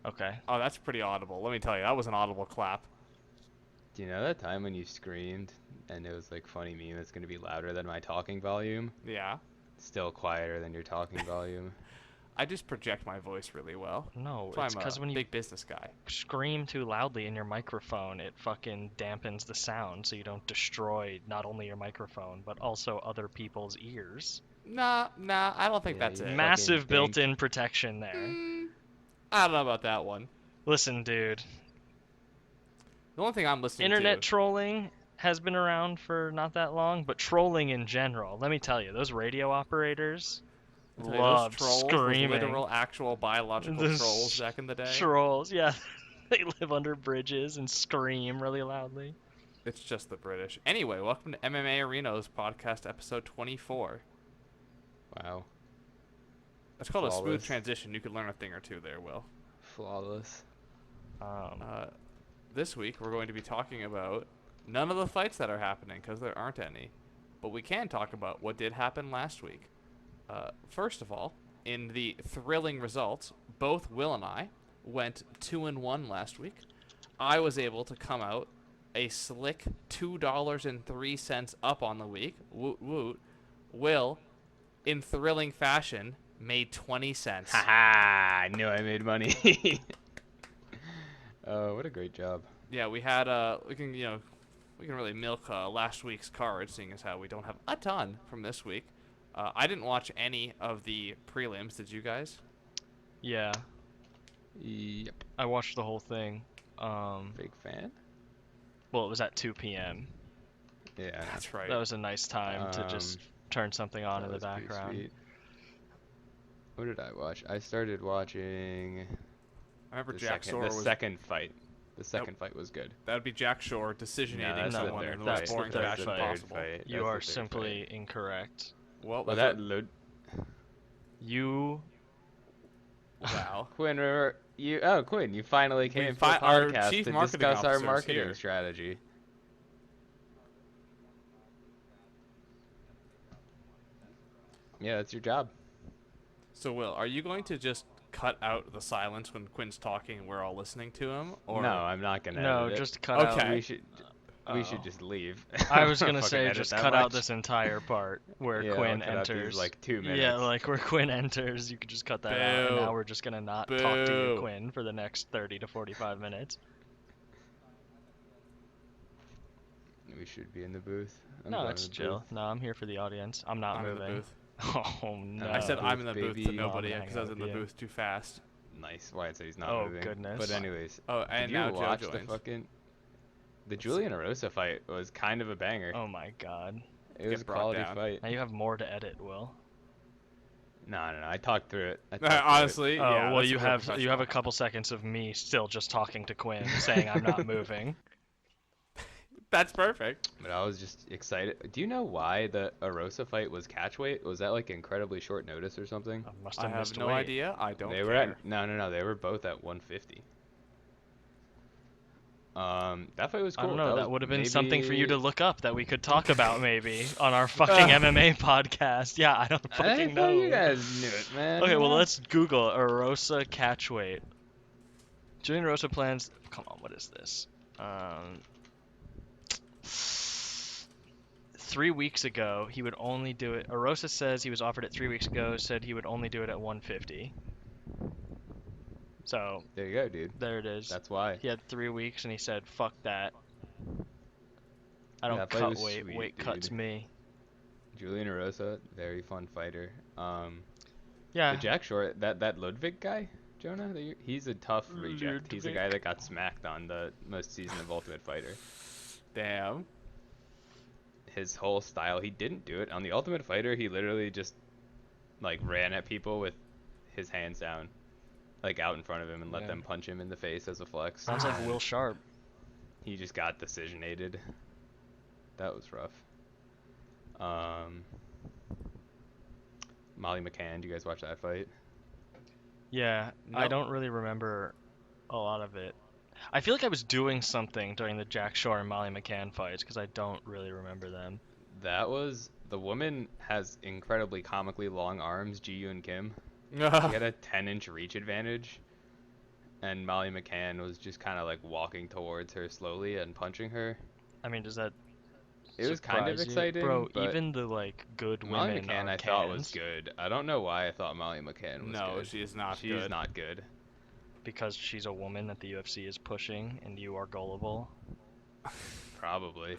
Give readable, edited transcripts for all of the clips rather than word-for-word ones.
Okay. Oh, that's pretty audible. Let me tell you, that was an audible clap. Do you know that time when you screamed and it was like funny meme that's gonna be louder than my talking volume? Yeah. Still quieter than your talking volume. I just project my voice really well. No, That's why it's I'm a because when you big business guy. scream too loudly in your microphone, it fucking dampens the sound so you don't destroy not only your microphone, but also other people's ears. Nah, I don't think Yeah, that's you it. fucking Massive dink. built-in protection there. Mm, I don't know about that one. Listen, dude, The only thing I'm listening internet to. trolling has been around for not that long, but trolling in general, let me tell you, those radio operators I tell you, those loved trolls, those screaming. literal, actual, biological trolls Those back in the day, trolls, yeah, they live under bridges and scream really loudly. it's just the British. Anyway, welcome to MMAerino's podcast episode 24. Wow. It's called a smooth Flawless. transition. You could learn a thing or two there, Will. Flawless. Um, Uh, this week, we're going to be talking about none of the fights that are happening because there aren't any. But we can talk about what did happen last week. First of all, in the thrilling results, both Will and I went 2-1 last week. I was able to come out a slick $2.03 up on the week. Woot woot. Will, in thrilling fashion, made 20 cents. Haha! I knew I made money. Oh, what a great job. Yeah, we had we can really milk last week's cards, seeing as how we don't have a ton from this week. I didn't watch any of the prelims. Did you guys? yeah, Yep. I watched the whole thing. Big fan? Well, it was at 2 p.m. Yeah. That's right. That was a nice time to just turn something on That in the was pretty background. sweet. What did I watch? I started watching I remember the Jack second, Shore the was second fight. The second fight was good. that would be Jack Shore No, decisionating that's the someone third in the fight. most boring That's fashion the third possible. fight. You That's are the third simply fight. Well, Well, that's that a- load. You wow. Quinn, Quinn, you finally came to the our podcast chief to marketing discuss our officer is marketing here. strategy. Yeah, that's your job. So, Will, are you going to just cut out the silence when Quinn's talking and we're all listening to him? Or No, I'm not gonna. no, edit it. just cut out. Okay. We should Oh. just leave. I was I'm gonna not say edit just that cut out much. this entire part where Yeah, Quinn I'll cut out these, enters. like 2 minutes. Yeah, like where Quinn enters, you could just cut that out, and Boo. now we're just gonna not talk to you, Boo. Quinn, for the next 30 to 45 minutes. We should be in the booth. I'm No, going it's to the chill. booth. No, I'm here for the audience. I'm not I'm in the moving. booth. Oh no. I said booth, I'm in the booth to baby. nobody Oh, I'm because I was in hanging the out with booth too fast. Nice. Wyatt said he's not Oh, moving. goodness. But anyways, Oh, did and you now Joe watch joins. the fucking? The Let's Julian Erosa fight was kind of a banger. Oh my god. It was a brought quality down. fight. Now you have more to edit, Will. No. I talked through it. I talked through it. Honestly, Oh, yeah. well, that's you very have a professional. couple seconds of me still just talking to Quinn, saying I'm not moving. That's perfect. But I was just excited. Do you know why the Erosa fight was catch weight? Was that like incredibly short notice or something? I must I have have missed no weight. idea. I don't They care. were at no. They were both at 150. That fight was cool. I don't know. That was would have been something for you to maybe- look up that we could talk about maybe on our fucking MMA podcast. Yeah, I don't I fucking thought know. you guys knew it, man. Okay, well let's Google Erosa catch weight. Julian Erosa plans. Come on, what is this? 3 weeks ago, he would only do it. Erosa says he was offered it 3 weeks ago. Said he would only do it at 150. So There you go, dude. there it is. That's why. He had 3 weeks, and he said, "Fuck that. I don't That fight cut was weight. sweet, Weight cuts dude. me." Julian Erosa, very fun fighter. Yeah. The Jack Shore, that Ludwig guy, Jonah, he's a tough reject. He's a guy that got smacked on the most season of Ultimate Fighter. Damn. His whole style, he didn't do it on the Ultimate Fighter. He literally just like ran at people with his hands down, like out in front of him, and let Yeah. them punch him in the face as a flex. Sounds like Will Sharp. He just got decisionated. That was rough. Molly McCann, do you guys watch that fight? Yeah, I Nope. don't really remember a lot of it. I feel like I was doing something during the Jack Shore and Molly McCann fights because I don't really remember them. That was the woman has incredibly comically long arms. Ji Yoon Kim. She had a 10-inch reach advantage, and Molly McCann was just kind of like walking towards her slowly and punching her. I mean, does that It was kind of surprise you? exciting, Bro, but even the like good Molly women McCann are I thought was cans good. I don't know why I thought Molly McCann was No, good. she is not She's good. not good. because she's a woman that the UFC is pushing, and you are gullible. Probably.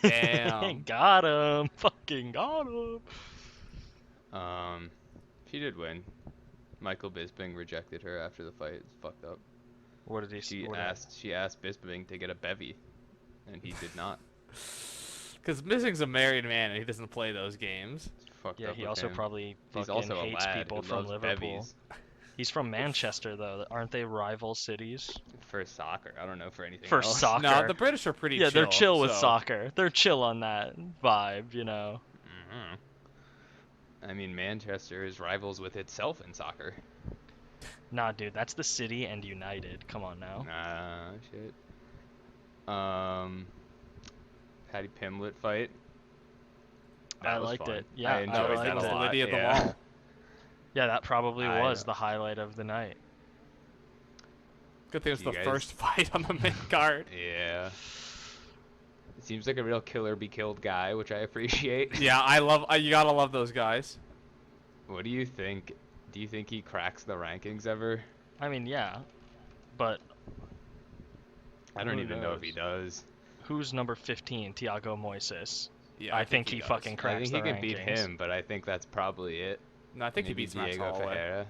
Damn. Got him. Fucking got him. She did win. Michael Bisping rejected her after the fight. It's fucked up. What did he? She asked Bisping to get a bevy, and he did not. Because Missing's a married man and he doesn't play those games. It's fucked Yeah, up he with also him. probably He's fucking also a hates lad people who from loves Liverpool. bevies. He's from Manchester, though. Aren't they rival cities? For soccer, I don't know for anything For else. soccer. No, the British are pretty Yeah, chill. they're chill with so- soccer. They're chill on that vibe, you know. I mean, Manchester is rivals with itself in soccer. Nah, dude, that's the city and United. Come on now. Nah, shit. Patty Pimblett fight. That I was liked fun. it. Yeah, I I enjoyed liked that a it. lot. Lydia the yeah. Wall. Yeah, that probably I was know. the highlight of the night. Good thing it's You the guys- first fight on the mid card. Yeah. It seems like a real killer be killed guy, which I appreciate. Yeah, you gotta love those guys. What do you think? Do you think he cracks the rankings ever? I mean, yeah, but I don't Who even know if he knows? does. who's number 15? Tiago Moises. Yeah, I think he does. fucking I cracks think he the can beat rankings. him, but I think that's probably it. No, I think Maybe he beats Max Diego Holloway. Ferreira.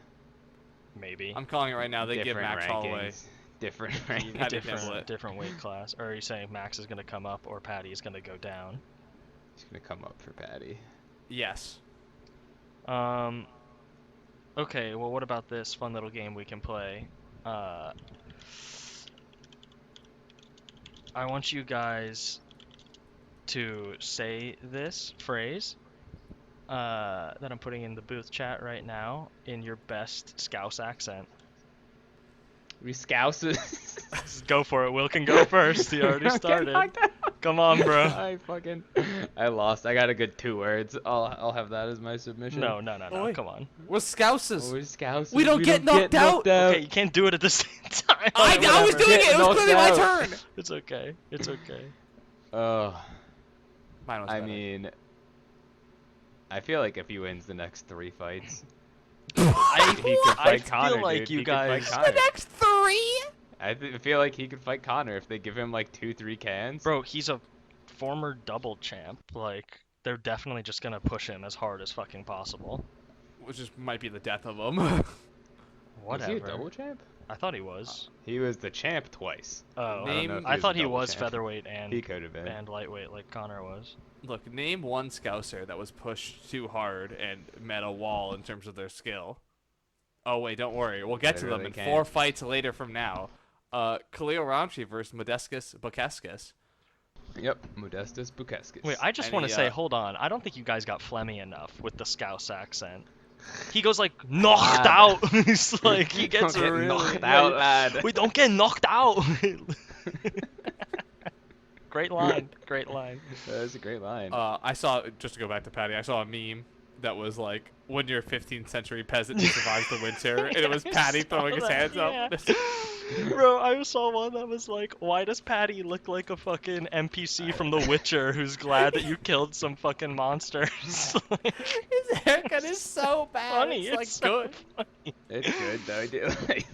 Maybe. I'm calling it right now. They give Different Max rankings. Holloway. Different Patty rankings. Pimblett. different weight class. Or are you saying Max is gonna come up or Patty is gonna go down? He's gonna come up for Patty. Yes. Okay, well, what about this fun little game we can play? I want you guys to say this phrase that I'm putting in the booth chat right now in your best Scouse accent. We Scouses. Just go for it. Will can go first. He already started. Come on, bro. I lost. I got a good 2 words. I'll have that as my submission. No. Oi. Come on. We're Scouses. We're Scouses. We don't get knocked out. Okay, you can't do it at the same time. I was Whatever. doing it. It was knocked clearly my out. turn. It's okay. It's okay. Mine was I better. mean, I feel like if he wins the next 3 fights, I he could fight feel Connor, like dude. you He could fight guys- Connor. next 3. Feel like he could fight Connor if they give him like 2-3 cans. Bro, he's a former double champ. Like, they're definitely just gonna push him as hard as fucking possible. Which just might be the death of him. Whatever. Was he a double champ? I thought he was. He was the champ twice. Oh, Name- if I was thought a he double was champ. featherweight He could have been. and lightweight like Connor was. Look, name one Scouser that was pushed too hard and met a wall in terms of their skill. Oh wait, don't worry. We'll get to them Literally in can't. 4 fights later from now. Khalil Roundtree versus Modestus Bukeskis. Yep, Modestus Bukeskis. Wait, I just Any, want to say, uh, hold on. I don't think you guys got Flemmy enough with the Scouse accent. He goes like knocked Lad. out. He's like he Don't gets get really knocked out, lad. We don't get knocked out. Great line. Great line. That's a great line. I saw, just to go back to Patty, I saw a meme that was like, when you're a 15th century peasant who survives the winter, and it was Patty throwing his hands up. Bro, I saw one that was like, why does Patty look like a fucking NPC from The Witcher who's glad that you killed some fucking monsters? Like, His haircut is so bad. funny. It's like It's so good. funny. It's good though, dude. Like,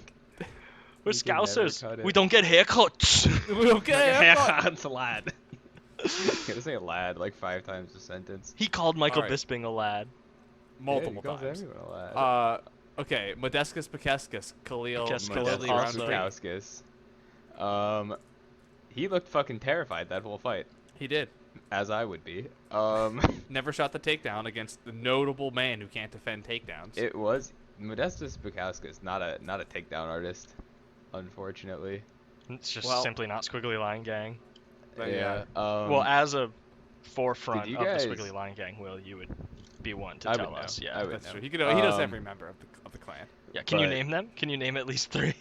We're you can never Scousers. cut it. We don't get haircuts. Okay. Yeah, it's a lad. Gotta say lad like 5 times a sentence. He called Michael Alright. Bisping a lad. Multiple Yeah, he calls times. everyone a lad. Okay, Modestus Bukeskis, Khalil Bukeskis. Modestus Awesome. Roundtree. Bukowskis. He looked fucking terrified that whole fight, He did. as I would be. Never shot the takedown against the notable man who can't defend takedowns. It was Modestus Bukowskis, not a takedown artist, unfortunately. It's just Well- simply not Squiggly Line Gang. But yeah. Well, as a forefront did you of guys- the Squiggly Line Gang, Will, you would be one to I tell would know. us. Yeah. I would That's know. true. He knows Um, every member of the clan. Yeah. Can you but- name them? Can you name at least 3?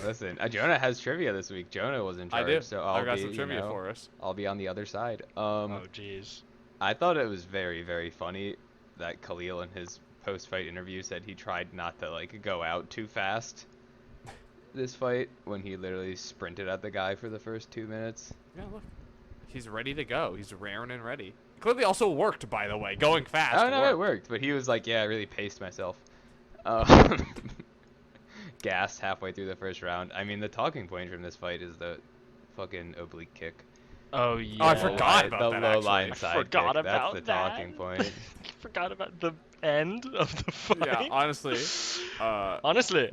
Listen, Jonah has trivia this week. Jonah was in charge, I do. so I've got be, some trivia for us. I'll be on the other side. Oh, jeez. I thought it was very, very funny that Khalil in his post-fight interview said he tried not to like go out too fast. this fight when he literally sprinted at the guy for the first 2 minutes. Yeah, look. He's ready to go. He's raring and ready. Clearly also worked, by the way. Going fast. Oh no, it worked, but he was like, yeah, I really paced myself. Um, gassed halfway through the first round. I mean, the talking point from this fight is the fucking oblique kick. Oh yeah. Oh, I forgot about the that, low actually. line I side forgot kick. about That's the talking point. I forgot about the end of the fight. Yeah, honestly. Honestly.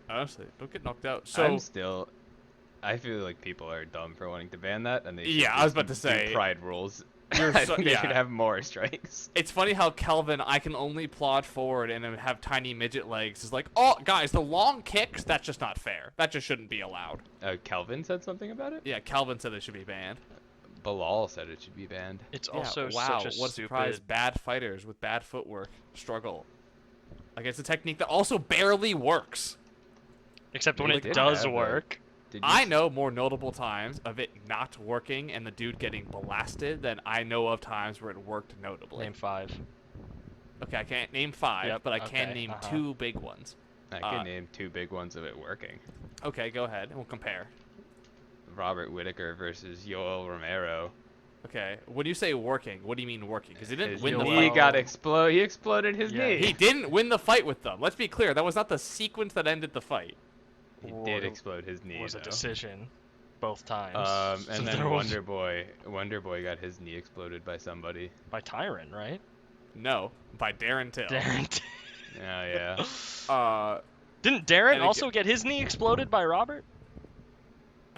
Honestly, don't get knocked out. So I feel like people are dumb for wanting to ban that, and they should Yeah, I was about to do say, pride rules. you're I so- think they yeah. should have more strikes. it's funny how Kelvin, I can only plod forward and have tiny midget legs, is like, oh, guys, the long kicks, that's just not fair. That just shouldn't be allowed. Kelvin said something about it. Yeah, Kelvin said it should be banned. Bilal said it should be banned. It's Yeah, also wow, such a what a surprise. stupid. Bad fighters with bad footwork struggle. Like, it's a technique that also barely works. Except when They it did does have a- work. Did you I s- know more notable times of it not working and the dude getting blasted than I know of times where it worked notably. Name 5. Okay, I can't name 5, Yep, but I can okay, name uh-huh. 2 big ones. I can name 2 big ones of it working. Okay, go ahead, and we'll compare. Robert Whitaker versus Yoel Romero. Okay, when you say working, what do you mean working? Because he didn't His win the knee fight. got He exploded his Yeah, knee. He didn't win the fight with them. Let's be clear, that was not the sequence that ended the fight. He Or did explode his knee. It was a though. decision. Both times. So And then there was- Wonder Boy got his knee exploded by somebody. By Tyron, right? No, by Darren Till. Darren. Oh yeah. Didn't And Darren it also get his knee exploded by Robert?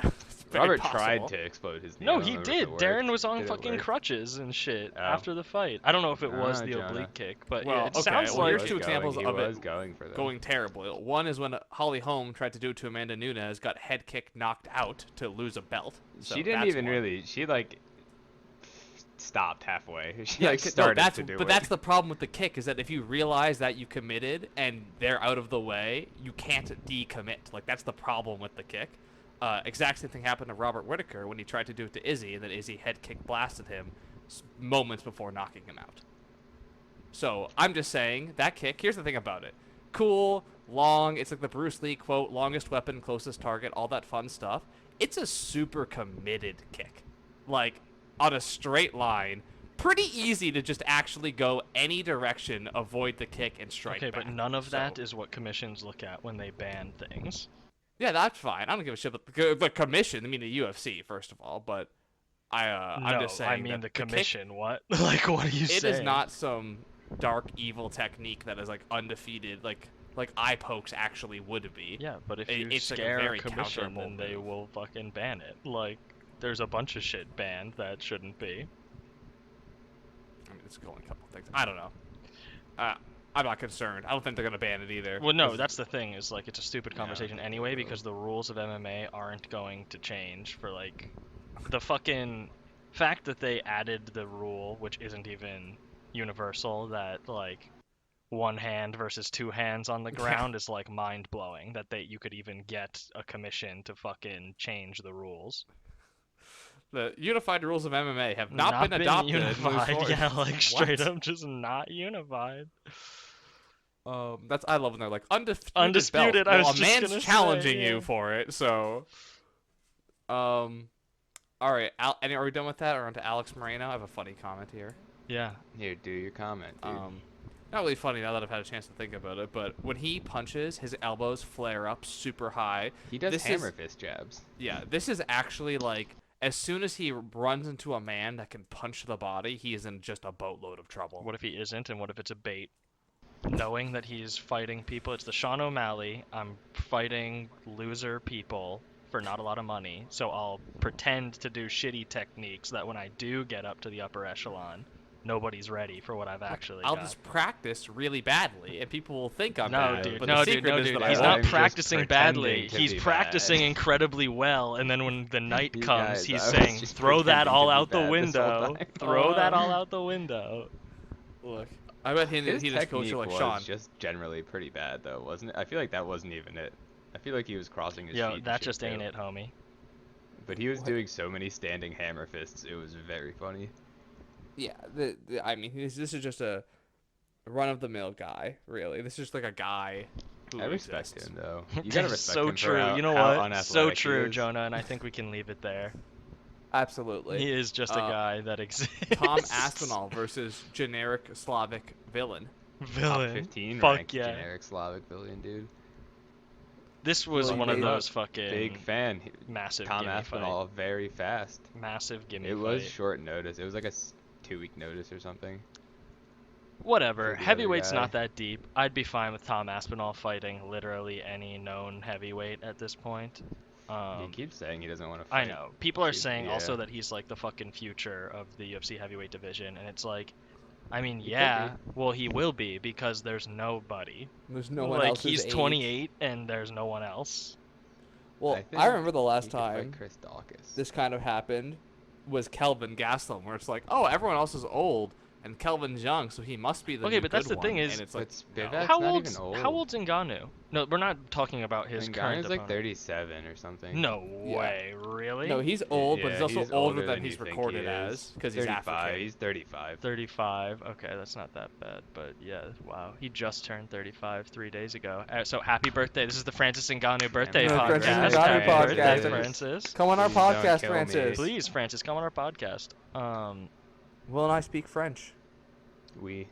it's very Robert possible. tried to explode his knee. I No, don't he remember if did. it worked. Darren was on Did it fucking work? crutches and shit Oh. after the fight. I don't know if it was Ah, the Jonah. oblique kick, but Well, yeah, it okay, sounds well, He here's like was two going- examples he of it was going for them. going terribly. One is when Holly Holm tried to do it to Amanda Nunes, got head kicked, knocked out to lose a belt. So She didn't that's even one. really. She like stopped halfway. She Yeah, like no, started that's to do but it. that's the problem with the kick is that if you realize that you committed and they're out of the way, you can't decommit. Like that's the problem with the kick. Exact same thing happened to Robert Whitaker when he tried to do it to Izzy, and then Izzy head kick blasted him moments before knocking him out. So I'm just saying that kick. Here's the thing about it: cool, long. It's like the Bruce Lee quote: "Longest weapon, closest target." All that fun stuff. It's a super committed kick, like on a straight line. Pretty easy to just actually go any direction, avoid the kick, and strike okay, back. but none of that So- is what commissions look at when they ban things. Yeah, that's fine. I don't give a shit about the commission. I mean, the UFC, first of all, but I'm just saying. I mean that the kick- commission. What? Like, what are you It saying? is not some dark evil technique that is like undefeated, like eye pokes actually would be. Yeah, but if It- you it's like a scare very a commission, counterable then they move. will fucking ban it. Like, there's a bunch of shit banned that shouldn't be. I mean, it's going a couple things. I don't know. I'm not concerned. I don't think they're gonna ban it either. Well, no, 'cause- that's the thing. Is like it's a stupid Yeah, I conversation think anyway they will. because the rules of MMA aren't going to change for like the fucking fact that they added the rule, which isn't even universal, that like one hand versus two hands on the ground is like mind blowing. That you could even get a commission to fucking change the rules. the unified rules of MMA have not been adopted. moving unified. forward. Yeah, like straight What? up, just not unified. That's I love when they're like undisputed. Undisputed, Belt. I was Well, a just man's gonna say, challenging yeah. you for it. So, all right. And are we done with that, or on to Alex Moreno? I have a funny comment here. Yeah. Here, do your comment, dude. Not really funny now that I've had a chance to think about it, but when he punches, his elbows flare up super high. He does this hammer is- fist jabs. Yeah, this is actually like as soon as he runs into a man that can punch the body, he is in just a boatload of trouble. What if he isn't, and what if it's a bait? Knowing that he's fighting people, it's the Sean O'Malley. I'm fighting loser people for not a lot of money, so I'll pretend to do shitty techniques that when I do get up to the upper echelon, nobody's ready for what I've actually I'll got. just practice really badly, and people will think I'm No, bad. dude, but no, the dude, secret no, is dude. that He's I not I'm just practicing badly. pretending to He's be practicing bad. incredibly well, and then when the night You comes, guys, he's I was saying, just "Throw that pretending all to be out the bad this whole window. time. Throw that all out the window." Look, I bet he His just coach technique her like was Sean. just generally pretty bad, though, wasn't it? I feel like that wasn't even it. I feel like he was crossing his feet. Yo, and that shit, just ain't too. it, homie. But he was What? doing so many standing hammer fists, it was very funny. Yeah, I mean, this is just a run-of-the-mill guy, really. This is just like a guy who I respect exists. him though. You gotta respect So him for true. You know how what? So unathletic he true, is. Jonah, and I think we can leave it there. Absolutely. He is just a guy that Tom exists. Aspinall versus generic Slavic villain. Top Villain. 15 Fuck ranked yeah. generic Slavic villain, dude. This was Look one of it those Big fucking fan. massive Tom gimme fight. Aspinall, very fast. Massive gimme It fight. was short notice. It was like a 2-week notice or something. Whatever. For the other Heavyweight's guy. not that deep. I'd be fine with Tom Aspinall fighting literally any known heavyweight at this point. He keeps saying he doesn't want to I fight. know. People are Shoot, saying also yeah. that he's like the fucking future of the UFC heavyweight division, and it's like, I mean, He could yeah, well, he will be because there's nobody. There's no one Like, else he's his age. 28 and there's no one else. Well, I I remember the think last he could fight time Chris Dawkins. this kind of happened was Kelvin Gastelum, where it's like, oh, everyone else is old and Kelvin's young, so he must be the Okay, new but that's good the thing one. is- and it's like, But no. Spivak's How not old's even old. how old's Ngannou? No, we're not talking about his current Ngannou's like opponent. 37 or something. No Yeah. way, really? No, he's old, but Yeah, he's also he's older older than than he's you think recorded he is. as because he's 35. African. He's 35. 35. Okay, that's not that bad, but yeah, wow. He just turned 35 3 days ago. So happy birthday. This is the Francis Ngannou birthday Happy podcast. birthday, Happy Ngannou birthday, podcast. Francis. Come on our Please don't podcast, kill me. Francis. Please, Francis, come on our podcast. Will and I speak French. We.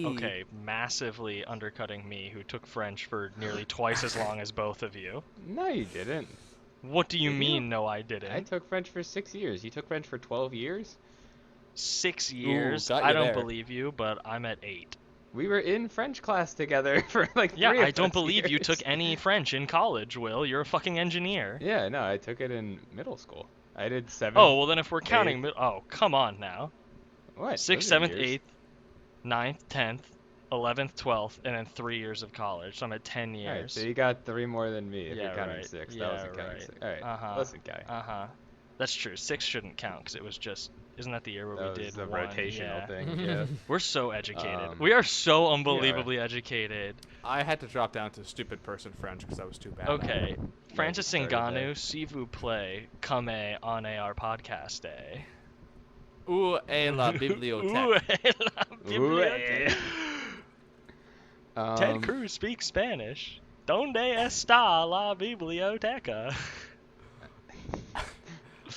Okay, massively undercutting me, who took French for nearly twice as long as both of you. No, you didn't. What do you Did you? mean, no, I didn't? I took French for 6 years. You took French for 12 years? 6 years? got I you don't there. believe you, but I'm at 8. We were in French class together for like Yeah, 3 of I don't those believe you years. took any French in college, Will. You're a fucking engineer. Yeah, no, I took it in middle school. I did 7. Oh, well then if we're counting, eighth. oh, come on now. What? 6th, Those are 7th, years. 8th, 9th, 10th, 11th, 12th, and then 3 years of college. So I'm at 10 Alright, years. so you got 3 more than me if Yeah, you're counting right. 6. Yeah, That wasn't counting right. 6. Alright, Uh-huh. listen, guy. Uh-huh. That's true. 6 shouldn't count because it was just, isn't that the year where That we was did the one? rotational Yeah. thing, yeah. We're so educated. Um, We are so unbelievably educated. I had to drop down to stupid person French because I was too bad. at it. Okay, Francis started Ngannou, si vous plaît, come on our podcast day. Où est la bibliothèque? Où est la biblioteca? Ted Um, Cruz speaks Spanish. Donde está la biblioteca?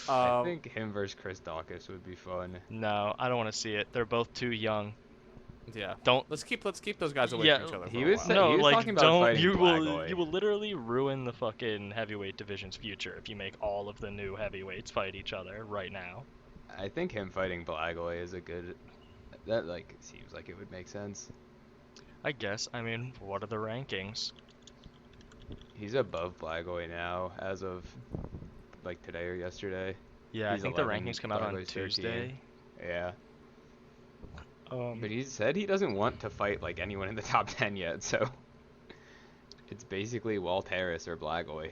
I think him versus Chris Dawkins would be fun. No, I don't want to see it. They're both too young. Yeah. Don't. Let's keep those guys away Yeah, from each other. For he a was while. saying- No, he was like talking about don't. fighting You will. Blagoy. You will literally ruin the fucking heavyweight division's future if you make all of the new heavyweights fight each other right now. I think him fighting Blagoy is a good. That like seems like it would make sense. I guess. I mean, what are the rankings? He's above Blagoy now, as of like today or yesterday. Yeah, I He's think 11, the rankings come out on Blagoy's 13. Tuesday. Yeah, but he said he doesn't want to fight like anyone in the top 10 yet, so it's basically Walt Harris or Blagoy.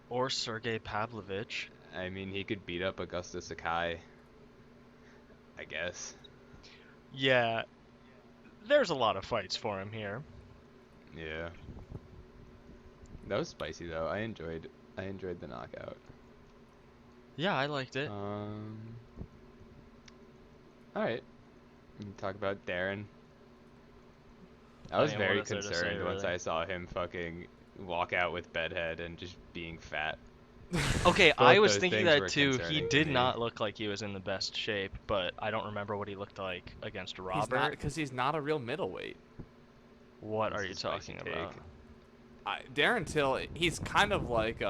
Or Sergey Pavlovich. I mean, he could beat up Augusta Sakai, I guess. Yeah, there's a lot of fights for him here. Yeah. That was spicy though. I enjoyed the knockout. Yeah, I liked it. All right. We can talk about Darren. I I was mean, what very is there to say, concerned once really? I saw him fucking walk out with bedhead and just being fat. Okay, Both I was those thinking things that were too. He concerning to did me. not look like he was in the best shape, but I don't remember what he looked like against Robert. Because he's not a real middleweight. What This are is you a spicy talking take. about? Darren Till, he's kind of like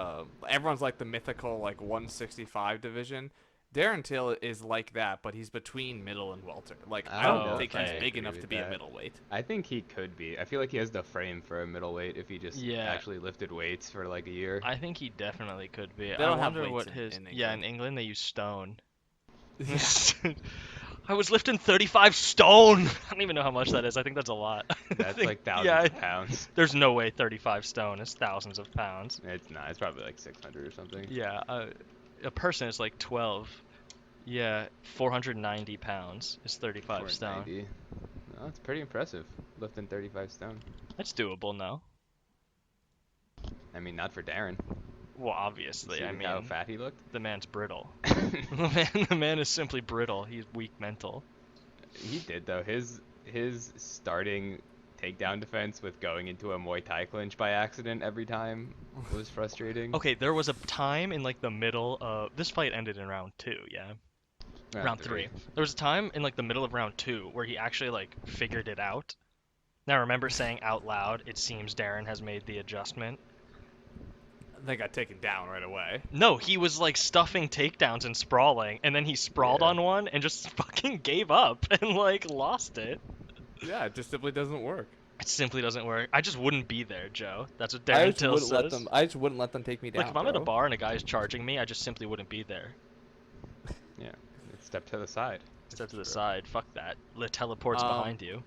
everyone's like the mythical like 165 division. Darren Till is like that, but he's between middle and welter. Like I don't don't know think if I he's big agree enough with to be a that. middleweight. I think he could be. I feel like he has the frame for a middleweight if he just Yeah. actually lifted weights for like a year. I think he definitely could be. They I don't have wonder weights what his. in Yeah, in England. England they use stone. I was lifting 35 stone. I don't even know how much that is. I think that's a lot. I That's think- like thousands yeah, of pounds. There's no way 35 stone is thousands of pounds. It's not. It's probably like 600 or something. Yeah, a person is like 12. Yeah, 490 pounds is 35 stone. 490. No, it's pretty impressive. Lifting 35 stone. That's doable now. I mean, not for Darren. Well, obviously. See I mean, how fat he looked? the man's brittle. the man is simply brittle. He's weak mental. He did though. His starting takedown defense with going into a Muay Thai clinch by accident every time was frustrating. Okay, there was a time in like the middle of this fight ended in round 2, yeah. Round three. There was a time in like the middle of round 2 where he actually like figured it out. Now I remember saying out loud, "It seems Darren has made the adjustment." They got taken down right away. No, he was like stuffing takedowns and sprawling, and then he sprawled Yeah. on one and just fucking gave up and like lost it. Yeah, it just simply doesn't work. It simply doesn't work. I just wouldn't be there, Joe. That's what I Darren just Till wouldn't let says. them. I just wouldn't let them take me down. Look, if I'm at a bro. bar and a guy's charging me, I just simply wouldn't be there. Yeah. Step to the side. Step to the side. Fuck that. Teleports behind you.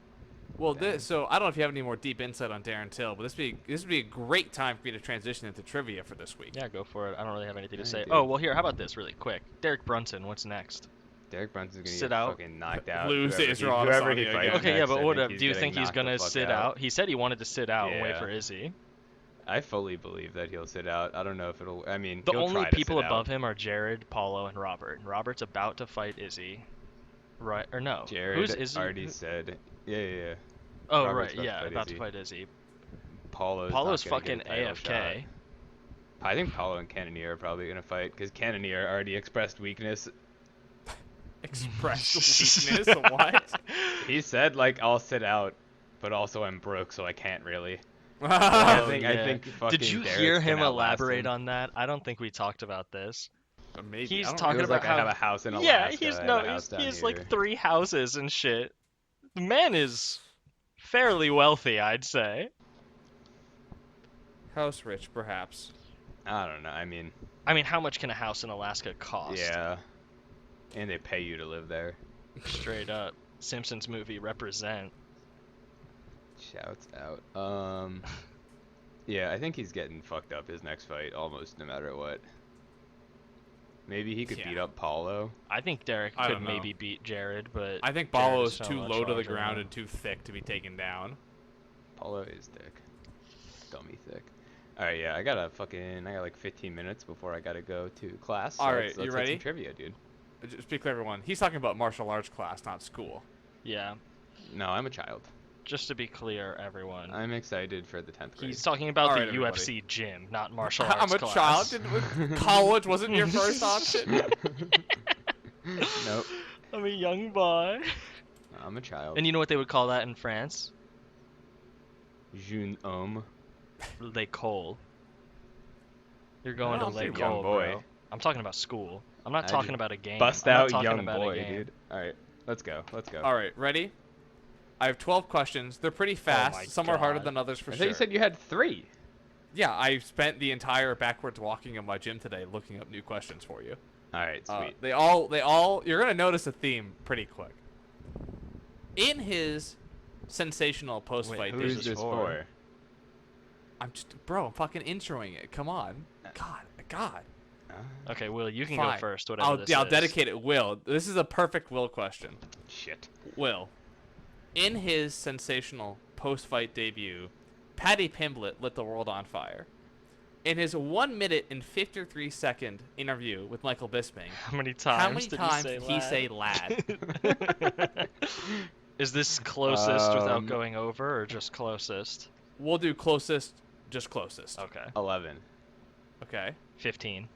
Well, Damn. so I don't know if you have any more deep insight on Darren Till, but this would be a great time for me to transition into trivia for this week. Yeah, go for it. I don't really have anything to Yeah, say. dude. Oh, well, here, how about this really quick? Derek Brunson, what's next? Derek Brunson's gonna Sit get out. fucking knocked out. Lose to whoever Israel whoever Adesanya he fights again. Okay, yeah, next, but I what? think Do you getting think he's knocked the gonna fuck sit out? He said he wanted to sit out and wait Yeah. for Izzy. I fully believe that he'll sit out. I don't know if it'll. I mean, The he'll only try to people sit above out. him are Jared, Paulo, and Robert. Robert's about to fight Izzy. Right, or no? Jared Who's Izzy? already said. Yeah. Oh, Robert's right, yeah, fight about to Izzy. fight Izzy. Paulo's Paulo's not gonna fucking get a title AFK. shot. I think Paulo and Cannonier are probably gonna fight because Cannonier already expressed weakness. Expressed weakness. What? He said like I'll sit out, but also I'm broke, so I can't really. Oh, I think yeah. fucking Did you Derek's hear him gonna outlast elaborate him. on that? I don't think we talked about this. Maybe. He's I don't talking It was about like how I have a house in Alaska. yeah, I he's have no, a house down he has here. like 3 houses and shit. The man is fairly wealthy, I'd say. House rich, perhaps. I don't know. I mean, How much can a house in Alaska cost? yeah. And they pay you to live there. Straight up. Simpsons movie represent. Shouts out. Yeah, I think he's getting fucked up his next fight almost no matter what. Maybe he could Yeah. beat up Paulo. I think Derek I could don't know. maybe beat Jared, but I think Jared Paulo is is so too much low to the larger ground now. and too thick to be taken down. Paulo is thick. Dummy thick. Alright, yeah, I got like 15 minutes before I gotta go to class. So Alright, let's you hit ready? some trivia, dude. Just be clear, everyone. He's talking about martial arts class, not school. Yeah. No, I'm a child. Just to be clear, everyone. I'm excited for the 10th grade. He's talking about All the right, everybody. UFC gym, not martial arts I'm a class. child. College wasn't your first option. Nope. I'm a young boy. I'm a child. And you know what they would call that in France? Jeune homme. L'école. You're going Oh, to young l'école, boy. bro. I'm talking about school. I'm not I talking just about a game. Bust I'm not out talking young about a boy, game. dude. Alright, let's go. All right, ready? I have 12 questions. They're pretty fast. my Some are harder God. than others for I sure. thought you said you had 3. Yeah, I spent the entire backwards walking of my gym today looking up new questions for you. Alright, sweet. They all. You're gonna notice a theme pretty quick. In his sensational post-fight who Who's is debut, this this for? for? I'm fucking introing it. Come on, God. Okay, Will, you can Fine. go first, whatever this I'll is. dedicate it. Will, this is a perfect Will question. Shit. Will, in his sensational post-fight debut, Paddy Pimblett lit the world on fire. In his 1 minute and 53-second interview with Michael Bisping, How many times, how many did, times he did he say lad? Is this closest without Um, going over, or just closest? We'll do closest, just closest. Okay. 11. Okay. 15.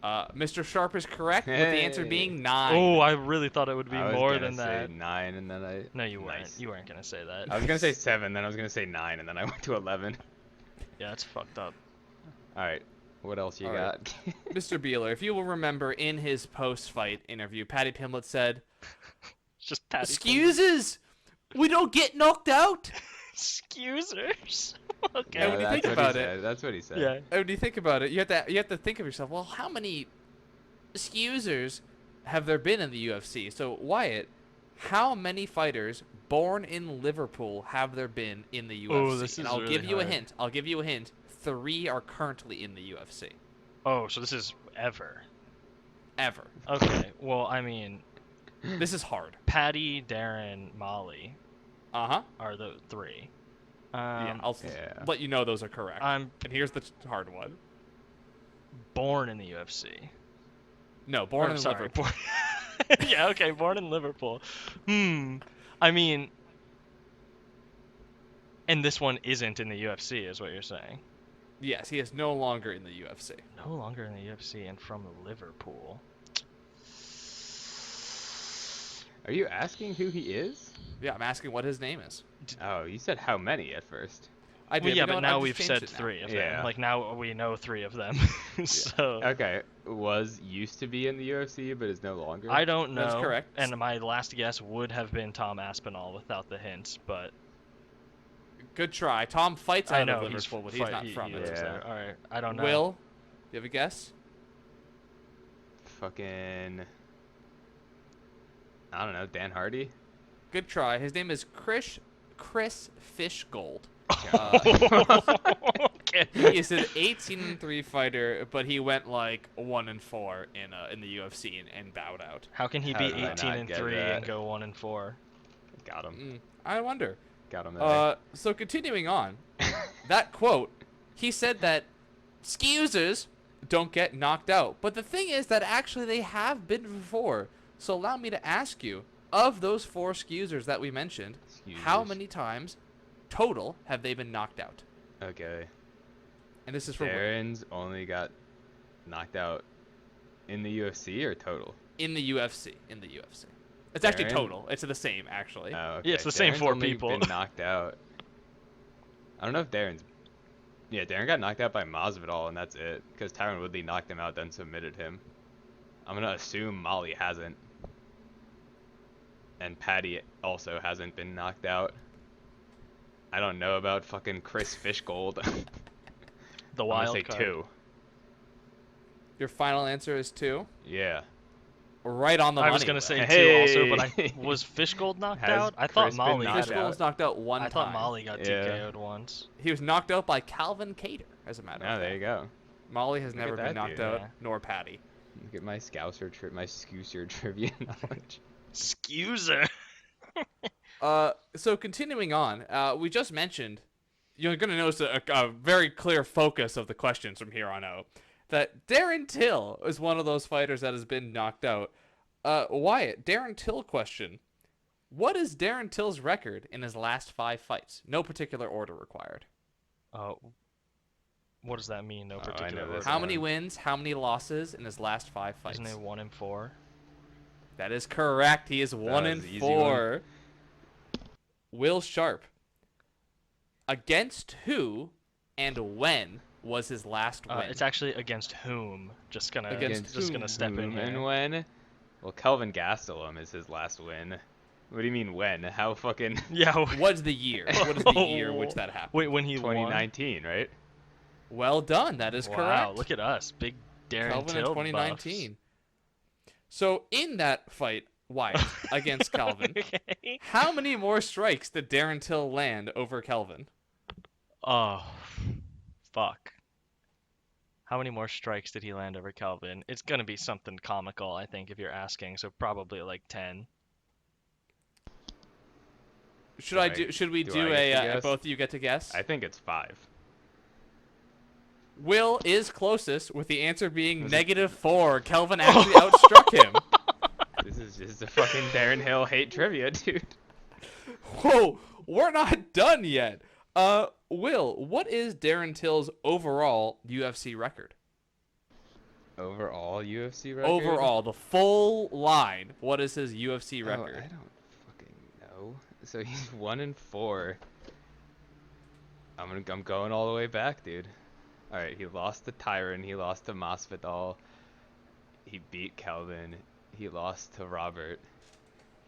Mr. Sharp is correct, with the answer Hey. being 9. Oh, I really thought it would be I was more gonna than say that. 9 and then I. No, you weren't. Nice. You weren't gonna say that. I was gonna say 7, then I was gonna say 9, and then I went to 11. Yeah, it's fucked up. Alright, what else you All got? right. Mr. Beeler, if you will remember, in his post-fight interview, Paddy Pimblett said, It's just Patty. "Excuses, we don't get knocked out." Excusers. Okay. And when you that's think what about he it- said. That's what he said. Yeah. And when you think about it, you have to think of yourself. Well, how many excusers have there been in the UFC? So Wyatt, how many fighters born in Liverpool have there been in the UFC? Oh, this and is I'll really give you hard. a hint. I'll give you a hint. 3 are currently in the UFC. Oh, so this is ever. Ever. Okay. Well, This is hard. Patty, Darren, Molly Uh-huh. are the 3. Yeah, I'll yeah. let you know those are correct. I'm And here's the hard one. born in the UFC. No, born Or, in sorry, Liverpool. born- yeah, okay, born in Liverpool. I mean, And this one isn't in the UFC, is what you're saying. Yes, he is no longer in the UFC. No longer in the UFC and from Liverpool. Are you asking who he is? Yeah, I'm asking what his name is. Oh, you said how many at first. I Well, did. yeah, you know but what? now I've we've just changed said it now. 3 of Yeah. them. Like now we know 3 of them. So Okay, used to be in the UFC, but is no longer. I don't know. That is correct. And my last guess would have been Tom Aspinall without the hints, but Good try. Tom fights I out know of Liverpool, but he's fight- not he from it. lives Yeah. there. All right, I don't know. Will, do you have a guess? Fucking. I don't know. Dan Hardy. Good try. His name is Chris Fishgold. Okay. He is an 18-3 fighter, but he went like 1-4 in the UFC and bowed out. How can he How be did I not 18 and get 3 that? and go 1 and 4? Got him. I wonder. Got him there. So continuing on, that quote, he said that skeezers don't get knocked out. But the thing is that actually they have been before. So allow me to ask you, of those 4 skeezers that we mentioned, how Skeezers. many times total have they been knocked out? Okay. And this is for Will. Darren's only got knocked out in the UFC or total? In the UFC. It's actually Darren? total. It's the same, actually. Oh, Yeah, it's the same Darren's 4 only people. Been knocked out. I don't know if Darren's. Yeah, Darren got knocked out by Masvidal, and that's it. Because Tyron Woodley knocked him out, then submitted him. I'm gonna assume Molly hasn't. And Patty also hasn't been knocked out. I don't know about fucking Chris Fishgold. The I'm wild gonna say card. 2. Your final answer is 2. Yeah. Right on the I money. was gonna Will. say Hey! 2 also, but was Fishgold knocked Has out? I thought Chris been Molly. knocked Fishgold out? was knocked out one I time. thought Molly got Yeah. TKO'd once. He was knocked out by Calvin Cater, as a matter Oh, of there fact. you go. Molly has Look at never been that knocked dude. out, Yeah. nor Patty. Look at my Scouser trivia knowledge. Scuser. So continuing on, we just mentioned, you're going to notice a very clear focus of the questions from here on out, that Darren Till is one of those fighters that has been knocked out. Wyatt, Darren Till question. What is Darren Till's record in his last 5 fights? No particular order required. What does that mean? No Oh, I particular know this order. How one. many wins, how many losses in his last 5 fights? Isn't it 1 and 4? That is correct. He is 1 was and an easy 4. Will Sharp. Against who and when was his last win? It's actually against whom. Just gonna Against just gonna step in whom and here. when? Well, Kelvin Gastelum is his last win. What do you mean when? How fucking Yeah. What's the year? What is the year which that happened? Wait, when he won? 2019, right? Well done. That is Wow, correct. look at us, big Darren Kelvin in Till 2019. So in that fight, Wyatt against Kelvin, buffs. Okay. how many more strikes did Darren Till land over Kelvin? Oh, fuck. How many more strikes did he land over Kelvin? It's gonna be something comical, I think, if you're asking. So probably like 10. Should we do do I get to a guess? both of you get to guess? I think it's 5. Will is closest, with the answer being Was it- -4. Kelvin actually outstruck him. This is just a fucking Darren Hill hate trivia, dude. Whoa, we're not done yet. Will, what is Darren Till's overall UFC record? Overall UFC record? Overall, the full line. What is his UFC Oh, record? I don't fucking know. So he's 1 and 4. I'm going all the way back, dude. All right, he lost to Tyron. He lost to Masvidal. He beat Kelvin. He lost to Robert.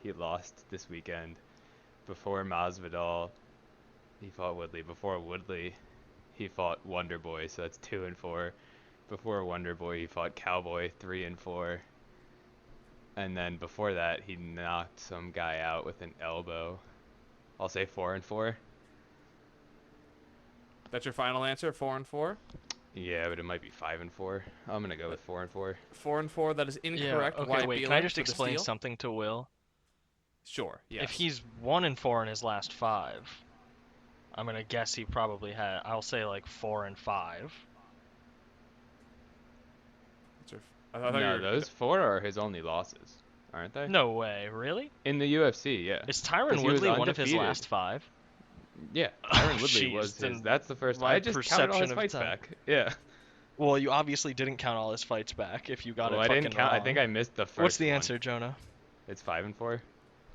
He lost this weekend. Before Masvidal, he fought Woodley. Before Woodley, he fought Wonder Boy. So that's 2 and 4. Before Wonder Boy, he fought Cowboy. 3 and 4. And then before that, he knocked some guy out with an elbow. I'll say 4 and 4. That's your final answer, 4-4? Yeah, but it might be 5 and 4. I'm gonna go with 4 and 4. 4-4, that is incorrect. Yeah, okay, Wyatt wait, can Beeler I just for the explain steal? something to Will? Sure, yes. If he's 1 and 4 in his last 5, I'm gonna guess he probably had. I'll say like 4 and 5. I thought you No, were- those 4 are his only losses, aren't they? No way, really? In the UFC, yeah. Is 'Cause Tyron he was Woodley one of his undefeated. last 5? Yeah, Oh, Tyron Woodley jeez, was his. then That's the first. my I just counted all his perception of fights time. back. Yeah. Well, you obviously didn't count all his fights back if you got Well, it I didn't fucking count. I wrong. think I missed the first What's the one. answer, Jonah? It's 5-4.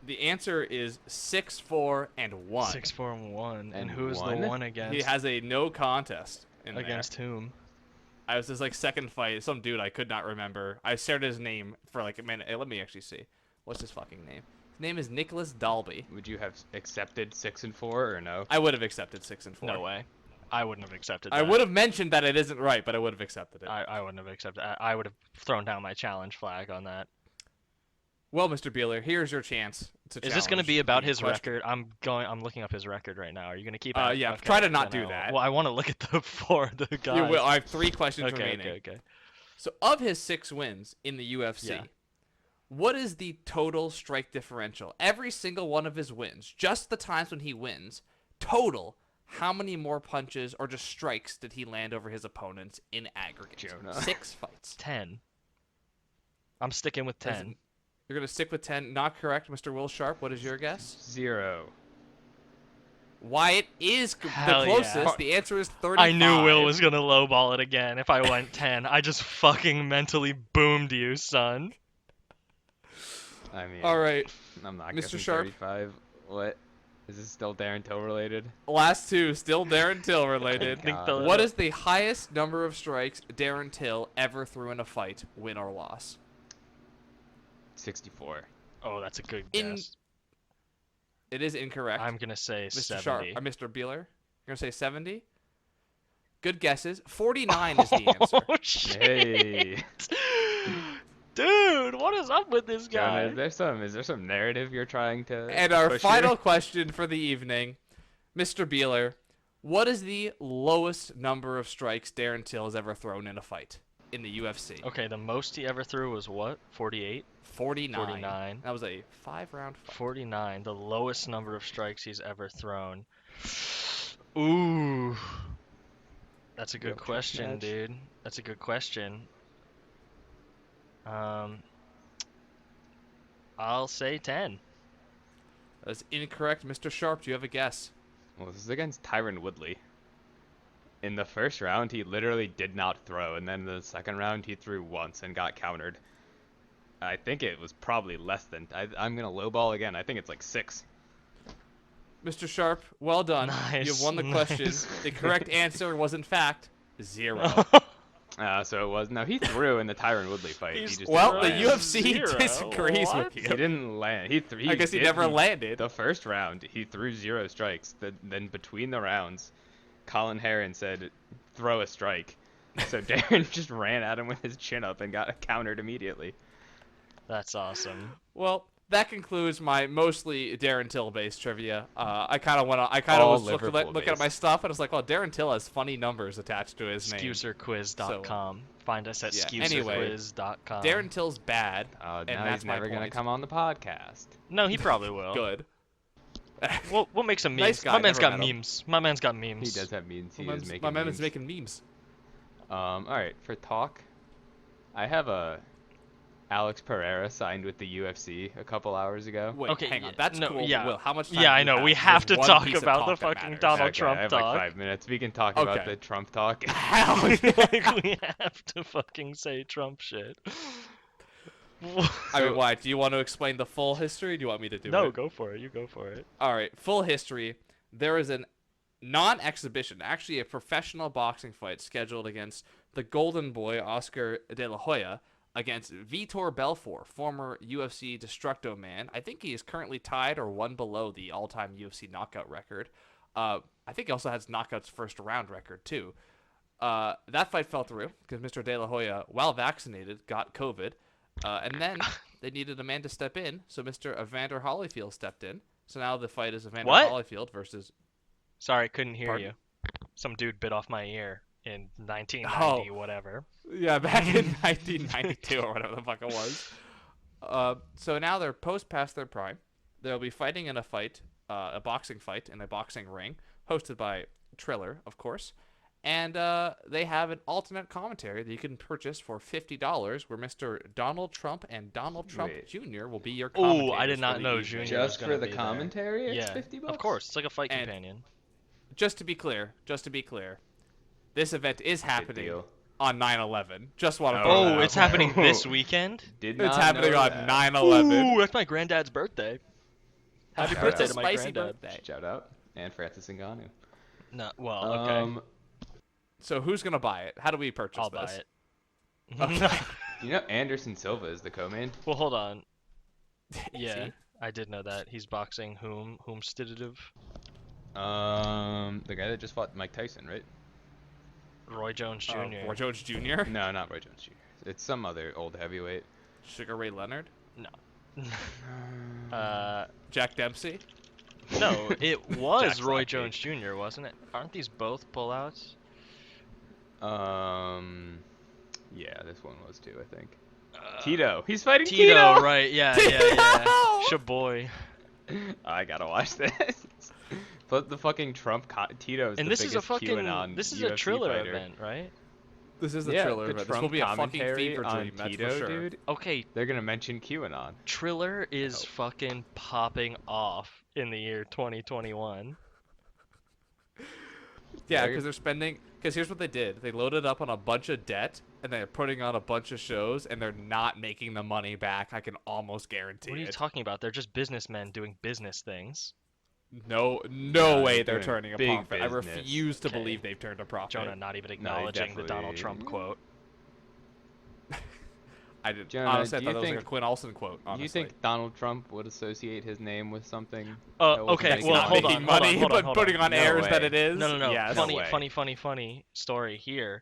The answer is 6-4-1. 6-4-1. And And who's the one? one against? He has a no contest in Against whom? I was his like second fight. Some dude I could not remember. I stared at his name for like a minute. Hey, let me actually see. What's his fucking name? His name is Nicholas Dalby. Would you have accepted 6-4 or no? I would have accepted 6-4. No way. I wouldn't have accepted that. I would have mentioned that it isn't right, but I would have accepted it. I wouldn't have accepted. I would have thrown down my challenge flag on that. Well, Mr. Beeler, here's your chance to Is this going to challenge be about the his question. record? I'm looking up his record right now. Are you going to keep? Yeah, Okay, try to not then do that. Well, I want to look at the guys. You will. I have 3 questions Okay, remaining. okay. So, of his 6 wins in the UFC, Yeah. what is the total strike differential? Every single one of his wins, just the times when he wins, total, how many more punches or just strikes did he land over his opponents in aggregate? Jonah. 6 fights. 10. I'm sticking with 10. You're going to stick with 10. Not correct, Mr. Will Sharp. What is your guess? 0. Wyatt is Hell the yeah. closest. The answer is 35. I knew Will was gonna lowball it again if I went 10. I just fucking mentally boomed you, son. I mean, All right. I'm not Mr. guessing Sharp. 35. What? Is this still Darren Till related? Last 2, still Darren Till related. Thank God. the- What is the highest number of strikes Darren Till ever threw in a fight, win or loss? 64. Oh, that's a good In- guess. It is incorrect. I'm gonna say Mr. Sharp, 70. or Mr. Beeler. You're going to say 70? Good guesses. 49 is the answer. Oh shit! Hey. Dude, what is up with this Jonah, guy? is there some narrative you're trying to And our push final here? question for the evening, Mr. Beeler, what is the lowest number of strikes Darren Till has ever thrown in a fight in the UFC? Okay, the most he ever threw was what? 48? 49. 49. That was a 5-round fight. 49. The lowest number of strikes he's ever thrown. Ooh. That's a good Yep, question, match. dude. That's a good question. I'll say 10. That is incorrect. Mr. Sharp, do you have a guess? Well, this is against Tyron Woodley. In the first round, he literally did not throw, and then in the second round, he threw once and got countered. I think it was probably less than. I'm gonna lowball again. I think it's like 6. Mr. Sharp, well done. Nice, You've won the question. nice. The correct answer was, in fact, 0. So it was. No, he threw in the Tyron Woodley fight. He He's just Well, didn't the land. UFC 0? disagrees What? with He you. didn't land. I guess he did- never landed. The first round, he threw 0 strikes. Then between the rounds, Colin Heron said, "Throw a strike." So Darren just ran at him with his chin up and got countered immediately. That's awesome. Well, that concludes my mostly Darren Till based trivia. I kind of All was looking at Liverpool-based. my stuff and I was like, well, Darren Till has funny numbers attached to his name. Excuserquiz.com. Find us at Yeah, anyway, excuserquiz.com. Darren Till's bad, Oh, and now that's he's my never gonna point. come on the podcast. No, he probably will. Good. We'll make some memes. Nice guy, My man's never got met him. memes. My man's got memes. He does have memes. He My is man's- making my man memes. is making memes. All right, for talk, I have Alex Pereira signed with the UFC a couple hours ago. Wait, Okay, hang on. yeah, That's no, cool. but yeah. Will, how much time Yeah, do I you know. have? We have There's to one talk piece of about talk the that fucking matters. Donald Okay, Trump I have talk. like 5 minutes. We can talk about Okay. the Trump talk. Like, we have to fucking say Trump shit. I mean, why? Do you want to explain the full history? Or do you want me to do No, it? go for it. You go for it. All right, full history. There is an non-exhibition, actually a professional boxing fight scheduled against the Golden Boy Oscar De La Hoya against Vitor Belfort, former UFC Destructo man. I think he is currently tied or one below the all-time UFC knockout record. I think he also has knockouts first round record too. That fight fell through because Mr. De La Hoya, while vaccinated, got COVID. And then they needed a man to step in, so Mr. Evander Holyfield stepped in. So now the fight is Evander What? Holyfield versus... Sorry, couldn't hear Pardon? you. Some dude bit off my ear in 1990, whatever. Yeah, back in 1992 or whatever the fuck it was. So now they're past their prime. They'll be fighting in a boxing fight in a boxing ring, hosted by Triller, of course. And they have an alternate commentary that you can purchase for $50, where Mr. Donald Trump and Donald Trump Wait. Jr. will be your Ooh, commentators. I did for not the know evening. Junior was Just gonna for the be there. commentary, it's Yeah, 50 bucks. of course. It's like a fight And- companion. just to be clear, this event is happening deal. on 9/11. Just want to Oh, throw Oh, that out it's there. happening this weekend? Did It's not happening know on that. 9/11. Ooh, that's my granddad's birthday. Happy Shout birthday out. to my Spicy granddad. birthday. Shout out. And Francis Ngannou. No, well, okay. So who's gonna buy it? How do we purchase I'll this? buy it. Okay. You know Anderson Silva is the co-main? Well, hold on. Is Yeah, he? I did know that. He's boxing whomstidative? The guy that just fought Mike Tyson, right? Roy Jones Jr. Roy Jones Jr. No, not Roy Jones Jr. It's some other old heavyweight. Sugar Ray Leonard. No. Jack Dempsey. No, it was Jack Roy Socky. Jones Jr., wasn't it? Aren't these both pullouts? Yeah, this one was too, I think. Tito. He's fighting Tito, right? Yeah. Shaboy. I gotta watch this. But the fucking Trump Tito is And the this is biggest a fucking. QAnon This is UFC a Triller fighter. event, right? This is the Yeah, Triller the event. Trump This will be a fucking commentary fever on dream, that's Tito, for sure. dude. Okay, They're gonna mention QAnon. Triller is hope. fucking popping off in the year 2021. Yeah, They're- because they're spending. Because here's what they did: they loaded up on a bunch of debt, and they're putting on a bunch of shows, and they're not making the money back. I can almost guarantee What are you it. talking about? They're just businessmen doing business things. No No, way they're they're doing turning a big profit. I business. refuse to Okay. believe they've turned a profit. Jonah not even No, he acknowledging the Donald definitely- Trump quote. I did. Jonah, Honestly, I do thought you that was like a think- Quinn Olson quote. Honestly. Do you think Donald Trump would associate his name with something? that wasn't Okay, making well, not hold money? on, making hold on, money, hold on, but hold putting on. on No airs that way. it is? No. Yes. Funny, No way. funny story here.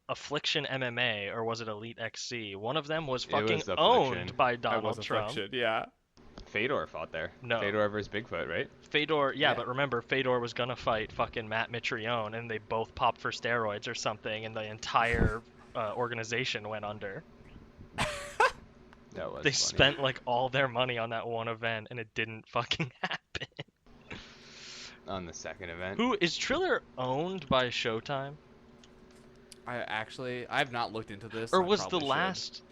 Affliction MMA, or was it Elite XC? One of them was It fucking was Affliction. owned by That Donald was Trump. Affliction, yeah. Fedor fought there. No. Fedor versus Bigfoot, right? Fedor, yeah, Yeah. but remember, Fedor was gonna fight fucking Matt Mitrione, and they both popped for steroids or something, and the entire organization went under. That was They funny. spent like all their money on that one event, and it didn't fucking happen. On the second event. Who is Triller owned by Showtime? I've not looked into this. Or I was the probably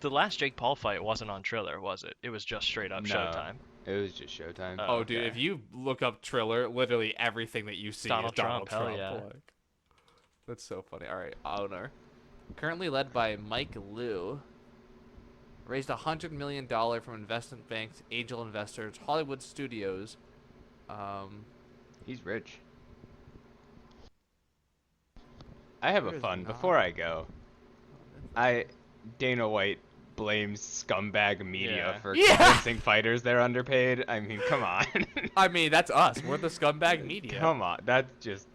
last Jake Paul fight wasn't on Triller, was it? It was just straight up No. Showtime. It was just Showtime. should. Oh, Oh, dude, okay. if you look up Triller, literally everything that you see Donald is Donald Trump, Trump. hell yeah. Like, that's so funny. All right, owner. Currently led by Mike Liu. Raised $100 million from investment banks, angel investors, Hollywood studios. He's rich. I have a There is fun. not. Before I go, Dana White blames scumbag media Yeah. for Yeah. convincing fighters they're underpaid. I mean, come on. I mean, that's us. We're the scumbag media. Come on, that's just.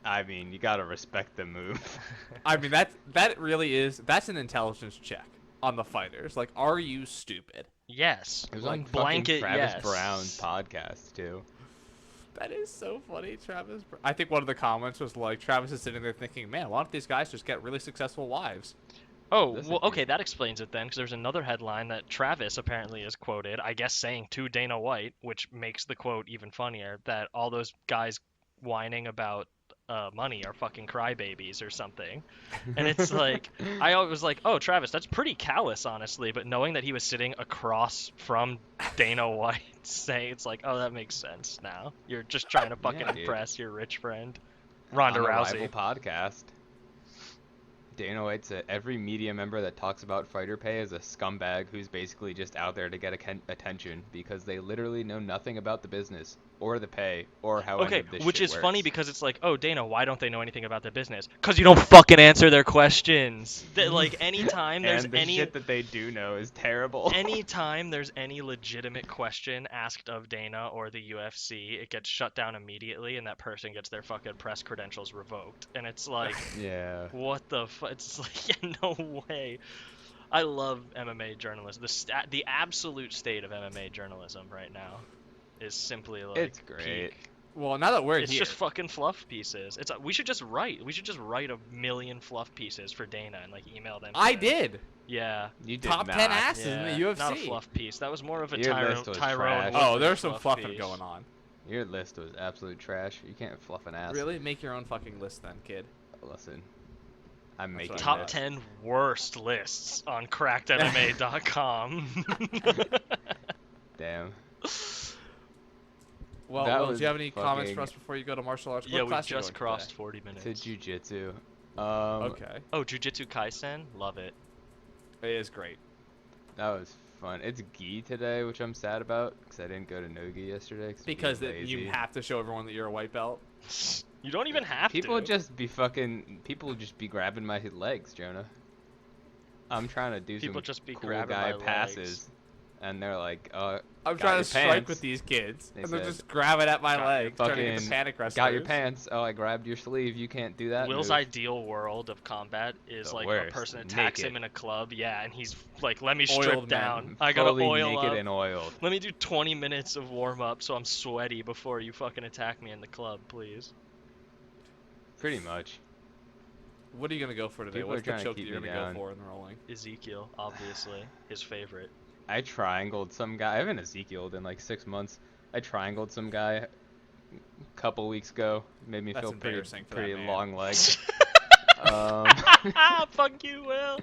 I mean, you gotta respect the move. I mean, that really is. That's an intelligence check on the fighters. Like, are you stupid? Yes. It was like on blanket fucking Travis yes. Brown's podcast too. That is so funny, Travis. I think one of the comments was like, Travis is sitting there thinking, man, why don't these guys just get really successful wives? Oh, Listen, well, dude. okay, that explains it then, because there's another headline that Travis apparently is quoted, I guess saying to Dana White, which makes the quote even funnier, that all those guys whining about money are fucking crybabies or something. And it's like, I was like, oh, Travis, that's pretty callous, honestly, but knowing that he was sitting across from Dana White saying, it's like, oh, that makes sense now. You're just trying to fucking Yeah, dude. impress your rich friend. Ronda On a Rousey. rival podcast. Dana White said every media member that talks about fighter pay is a scumbag who's basically just out there to get attention because they literally know nothing about the business or the pay or how any Okay, of this which shit is funny works. because it's like, oh, Dana, why don't they know anything about the business? Because you don't fucking answer their questions. Like, anytime there's and the any... shit that they do know is terrible. Anytime there's any legitimate question asked of Dana or the UFC, it gets shut down immediately, and that person gets their fucking press credentials revoked. And it's like, Yeah. what the fuck? It's like, yeah, no way. I love MMA journalism. The absolute state of MMA journalism right now is simply like It's great. peak. Well, now that we're It's here, just fucking fluff pieces. It's we should just write a million fluff pieces for Dana and like email them. I to- did. Yeah. You did Top not. 10 asses in Yeah, the UFC. not a fluff piece. That was more of a Your list was Tyrone. trash. Oh, Woodley there's some fluff fluffing piece. going on. Your list was absolute trash. You can't fluff an ass. Really? Make your own fucking list then, kid. Listen, I'm That's making what I Top thought. this. 10 worst lists on crackedmma.com. Damn. Well, That Will, do was you have any comments for fucking- us before you go to martial arts? Yeah, What we class are you just going crossed today? 40 minutes. to jujitsu. Okay, Oh, Jujutsu Kaisen? Love it. it is great. That was fun. It's gi today, which I'm sad about because I didn't go to no gi yesterday. Because being you lazy. have to show everyone that you're a white belt. You don't even have People to. just be grabbing my legs, Jonah. I'm trying to do People some just be cool grabbing guy my legs. passes, and they're like, I'm got trying your to strike pants. with these kids, They and they're said, just grabbing at my "Got your legs, trying to get the fucking panic wrestlers. got your pants. Oh, I grabbed your sleeve. You can't do that. Will's move. ideal world of combat is The like a worst. person attacks him Naked. in a club, yeah, and he's like, let me strip Oiled man. down. I gotta Fully oil naked up. and oiled. Let me do 20 minutes of warm up so I'm sweaty before you fucking attack me in the club, please. Pretty much. What are you gonna go for today? People What's are the trying to choke that keep you're me gonna down. go for in rolling? Ezekiel, obviously, his favorite. I triangled some guy. I haven't Ezekiel'd in like 6 months. I triangled some guy a couple weeks ago. Made me That's feel pretty embarrassing for that man. long legged. Fuck you, Will.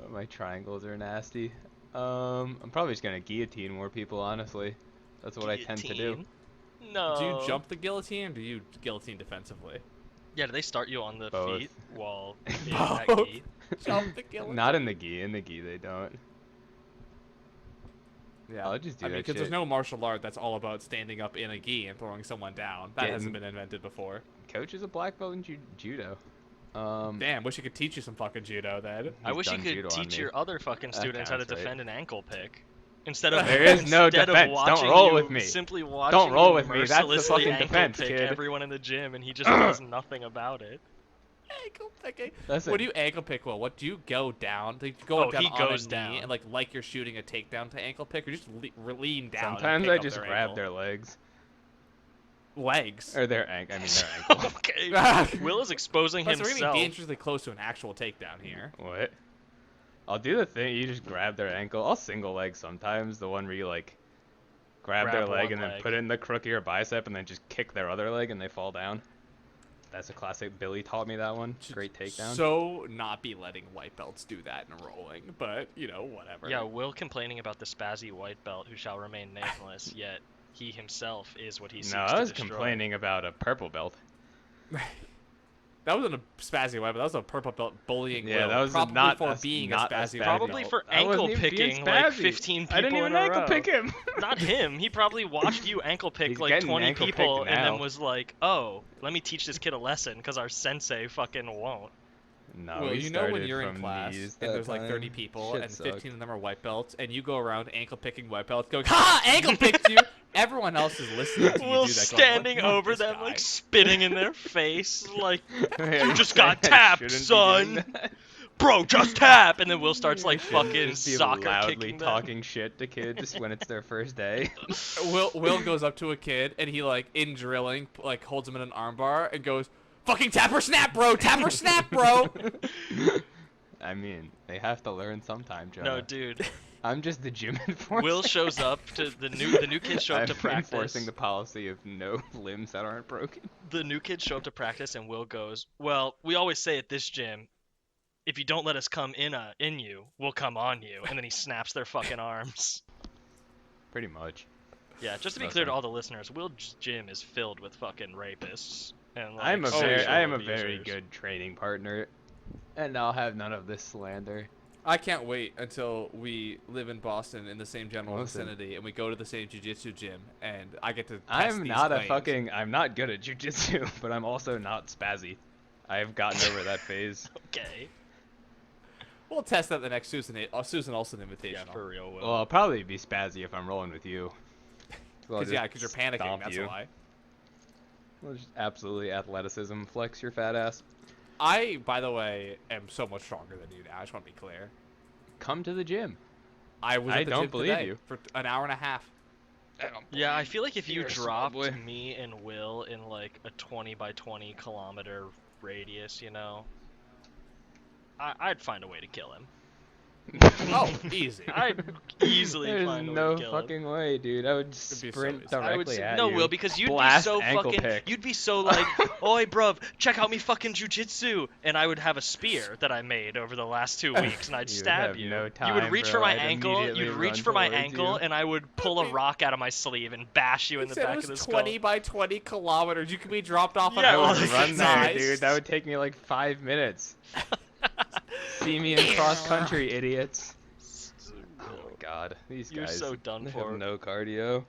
My triangles are nasty. I'm probably just gonna guillotine more people, honestly. That's what I tend to do. Guillotine? No. Do you jump the guillotine, or do you guillotine defensively? Yeah, do they start you on the Both. feet while in that Both. gi? Jump the guillotine. Not in the gi. In the gi, they don't. Yeah. I'll just do I mean, that because there's shit. no martial art that's all about standing up in a gi and throwing someone down. That hasn't been invented before. Coach is a black belt in judo. Damn, wish you could teach you some fucking judo then. I He's wish you done judo could on teach me. your other fucking That students how to counts, right? defend an ankle pick. Instead of There is no instead defense. of Don't watching roll you with me. simply watching Don't roll you with me. That's the mercilessly fucking ankle defense, pick kid. everyone in the gym, and he just does nothing about it. Ankle picking. Listen. What do you ankle pick? Well, what do you go down? Do you go Oh, down he on goes a down. knee and like you're shooting a takedown to ankle pick, or just lean down? and Sometimes pick I up just their grab ankle? their legs legs. or their ankle. I mean their ankle. Okay. Will is exposing Plus, we're himself. getting dangerously close to an actual takedown here. What? I'll do the thing. You just grab their ankle. I'll single leg sometimes. The one where you like grab their Grab leg one and then leg. put it in the crook of your bicep and then just kick their other leg and they fall down. That's a classic. Billy taught me that one. Great takedown. So not be letting white belts do that in rolling, but you know whatever. Yeah, Will complaining about the spazzy white belt who shall remain nameless, yet he himself is what he seeks no, to I was destroy. complaining about a purple belt. That wasn't a spazzy white belt. That was a purple belt bullying. Yeah, Will, that was probably not for a- being not a a spazzy. spazzy Probably belt. for I wasn't ankle even being picking like spazzy. 15 people I didn't even in a ankle row. pick him. Not him. He probably watched you ankle pick He's like getting 20 ankle people picked and now. then was like, "Oh, let me teach this kid a lesson because our sensei fucking won't." No, Well, we you know when started you're in from class knees and that there's like 30 time. people Shit and sucked. 15 of them are white belts and you go around ankle picking white belts going, ha, ankle picked you. Everyone else is listening to you Will do that. standing going, "What over this them guy?" like spitting in their face like, Yeah, "You just saying got I tapped, shouldn't be son. doing that. Bro, just tap." And then Will starts like Should fucking just be soccer loudly kicking them. talking shit to kids when it's their first day. Will goes up to a kid and he like in drilling like holds him in an armbar and goes, fucking tap or snap, bro, tap or snap, bro. I mean, they have to learn sometime, Jonah. No, dude. I'm just the gym enforcer. Will shows up to the new kids show up to I'm practice. enforcing the policy of no limbs that aren't broken. The new kids show up to practice and Will goes, "Well, we always say at this gym, if you don't let us come in you, we'll come on you." And then he snaps their fucking arms. Pretty much. Yeah, just to be clear to all the listeners, Will's gym is filled with fucking rapists and like I am a sexual very abusers. good training partner, and I'll have none of this slander. I can't wait until we live in Boston in the same general Listen. vicinity and we go to the same jiu-jitsu gym and I get to test I'm these not claims. I'm not good at jujitsu, but I'm also not spazzy. I've gotten over that phase. Okay. We'll test that the next Susan Olsen invitation. Yeah, for real, Will. Well, I'll probably be spazzy if I'm rolling with you. So I'll Because just you're panicking, stomp that's you. why. Well, just absolutely athleticism flex your fat ass. I, by the way, am so much stronger than you now. I just want to be clear. Come to the gym. I was at the don't gym believe today you. for an hour and a half. Yeah, I feel like if you You're a small dropped boy. me and Will in like a 20 by 20 kilometer radius, you know, I'd find a way to kill him. Oh, easy. I'd easily There's find a way no to kill him. fucking way, dude. I would be so sprint easy. I would directly say, at no, you. Will, because you'd Blast be so ankle fucking, pick. you'd be so like, oi, bruv, check out me fucking jujitsu, and I would have a spear that I made over the last 2 weeks, and I'd You would stab have you. no You would time, reach bro. for my I'd ankle, immediately you'd reach run for my towards ankle, you. and I would pull a rock out of my sleeve and bash you in He the said back it of the was skull. 20 by 20 kilometers. You could be dropped off Yeah, an I well, would elephant's run there, size. dude. That would take me like 5 minutes. See me in cross country, idiots. Oh my god, these You're guys so done they for. have no cardio.